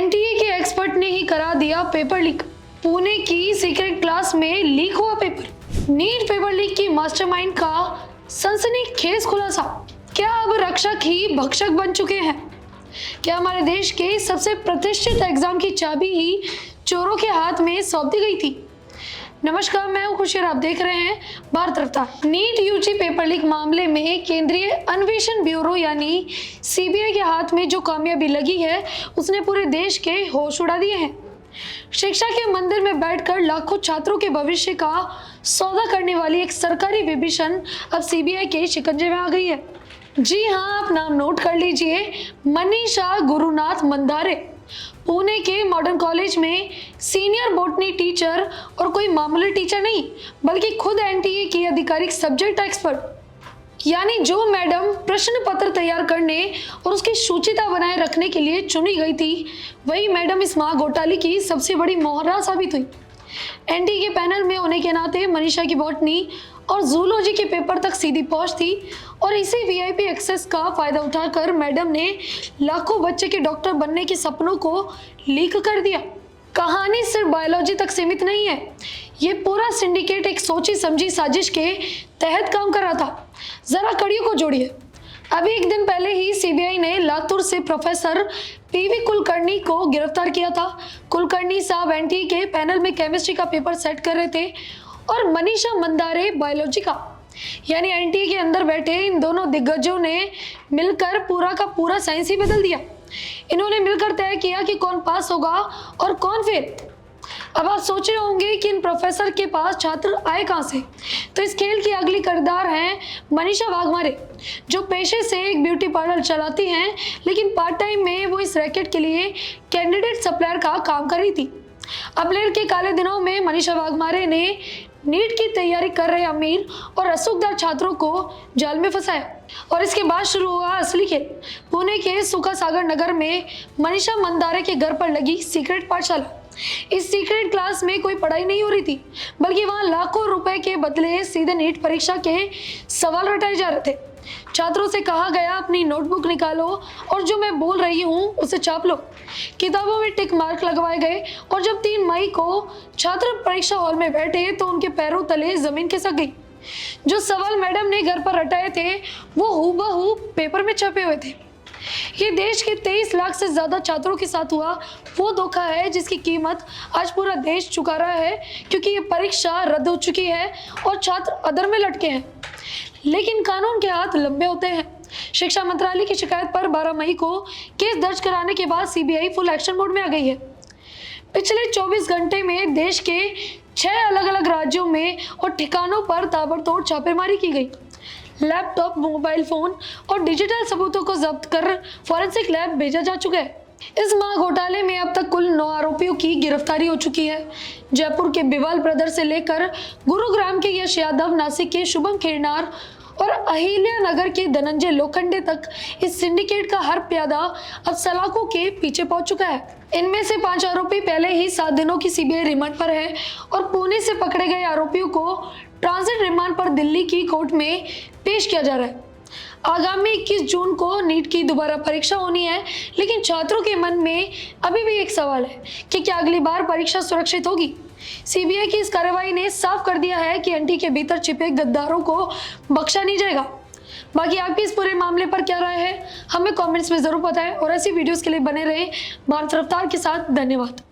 NTA के expert ने ही करा दिया पेपर लीक। पुणे की सीक्रेट क्लास में लीक हुआ पेपर। नीट पेपर लीक की मास्टरमाइंड का सनसनीखेज खुलासा। क्या अब रक्षक ही भक्षक बन चुके हैं? क्या हमारे देश के सबसे प्रतिष्ठित एग्जाम की चाबी ही चोरों के हाथ में सौंप दी गई थी? नमस्कार, मैं हूं खुशी और आप देख रहे हैं भारत रफ्तार। नीट यूजी पेपर लीक मामले में केंद्रीय अन्वेषण ब्यूरो यानी सीबीआई के हाथ में जो कामयाबी लगी है उसने पूरे देश के होश उड़ा दिए हैं। शिक्षा के मंदिर में बैठकर लाखों छात्रों के भविष्य का सौदा करने वाली एक सरकारी विभीषण अब सीबीआई के शिकंजे में आ गई है। जी हाँ, आप नाम नोट कर लीजिए, मनीषा गुरुनाथ मंदारे। पुणे के मॉडर्न कॉलेज में सीनियर बॉटनी टीचर, और कोई मामूली टीचर नहीं बल्कि खुद एनटीए की आधिकारिक सब्जेक्ट एक्सपर्ट। यानी जो मैडम प्रश्न पत्र तैयार करने और उसकी शुचिता बनाए रखने के लिए चुनी गई थी, वही मैडम इस महाघोटाले की सबसे बड़ी मोहरा साबित हुई। एनटीए के पैनल में होने के नाते मनीषा की बॉटनी और जूलॉजी के पेपर तक सीधी पहुंच थी और इसी वीआईपी एक्सेस का फायदा उठाकर मैडम ने लाखों बच्चे के डॉक्टर बनने के सपनों को लीक कर दिया। कहानी सिर्फ बायोलॉजी तक सीमित नहीं है, ये पूरा सिंडिकेट एक सोची समझी साजिश के तहत काम कर रहा था। जरा कड़ियों को जोड़िए। अभी एक दिन पहले ही सीबीआई ने लातूर से प्रोफेसर पीवी कुलकर्णी को गिरफ्तार किया था। कुलकर्णी साहब एनटीए के पैनल में केमिस्ट्री का पेपर सेट कर रहे थे और मनीषा मंदारे बायोलॉजी का। यानी एनटीए के अंदर बैठे इन दोनों दिग्गजों ने मिलकर पूरा का पूरा साइंस ही बदल दिया। इन्होंने मिलकर तय किया कि कौन पास होगा और कौन फेल। अब आप सोच रहे होंगे कि इन प्रोफेसर के पास छात्र आए कहां से, तो इस खेल की अगली किरदार हैं मनीषा वाघमारे, जो पेशे से एक ब्यूटी पार्लर चलाती हैं, लेकिन पार्ट टाइम में वो इस रैकेट के लिए कैंडिडेट सप्लायर का काम कर रही थी। अपलेट के काले दिनों में मनीषा वाघमारे ने नीट की तैयारी कर रहे अमीर और रसूखदार छात्रों को जाल में फंसाया और इसके बाद शुरू हुआ असली खेल। पुणे के सुखा सागर नगर में मनीषा मंदारे के घर पर लगी सीक्रेट पाठशाला। इस सीक्रेट क्लास में कोई पढ़ाई नहीं हो रही थी, बल्कि वहां लाखों रुपए के बदले सीधे नीट परीक्षा के सवाल रटाए जा रहे थे। छात्रों से कहा गया, अपनी नोटबुक निकालो और जो मैं बोल रही हूँ उसे छाप लो। किताबों में टिक मार्क लगवाए गए और जब 3 मई को छात्र परीक्षा हॉल में बैठे तो उनके पैरों तले जमीन खिसक गई। जो सवाल मैडम ने घर पर रटाए थे वो हूबहू पेपर में छपे हुए थे। ये देश के 23 लाख से ज्यादा छात्रों के साथ हुआ वो धोखा है जिसकी कीमत आज पूरा देश चुका रहा है, क्योंकि ये परीक्षा रद्द हो चुकी है और छात्र अधर में लटके हैं। लेकिन कानून के हाथ लंबे होते हैं। शिक्षा मंत्रालय की शिकायत पर 12 मई को केस दर्ज कराने के बाद सीबीआई फुल एक्शन मोड में आ गई है। पिछले 24 घंटे में देश के 6 अलग अलग राज्यों में और ठिकानों पर ताबड़तोड़ छापेमारी की गई। लैपटॉप, मोबाइल फोन और डिजिटल सबूतों को जब्त कर फॉरेंसिक लैब भेजा जा चुका है। इस महाघोटाले में अब तक कुल 9 आरोपियों की गिरफ्तारी हो चुकी है। जयपुर के बिवाल ब्रदर से लेकर गुरुग्राम के यश यादव, नासिक के शुभम खेरनार और अहिल्या नगर के धनंजय लोखंडे तक इस सिंडिकेट का हर प्यादा अब सलाखों के पीछे पहुंच चुका है। इनमें से 5 आरोपी पहले ही 7 दिनों की सीबीआई रिमांड पर है और पुणे से पकड़े गए आरोपियों को ट्रांजिट रिमांड पर दिल्ली की कोर्ट में पेश किया जा रहा है। आगामी 21 जून को नीट की दोबारा परीक्षा होनी है, लेकिन छात्रों के मन में अभी भी एक सवाल है कि क्या अगली बार परीक्षा सुरक्षित होगी। सीबीआई की इस कार्रवाई ने साफ कर दिया है कि एनटीए के भीतर छिपे गद्दारों को बख्शा नहीं जाएगा। बाकी आपकी इस पूरे मामले पर क्या राय है, हमें कमेंट्स में जरूर बताएं और ऐसी वीडियोस के लिए बने रहें भारत रफ्तार के साथ। धन्यवाद।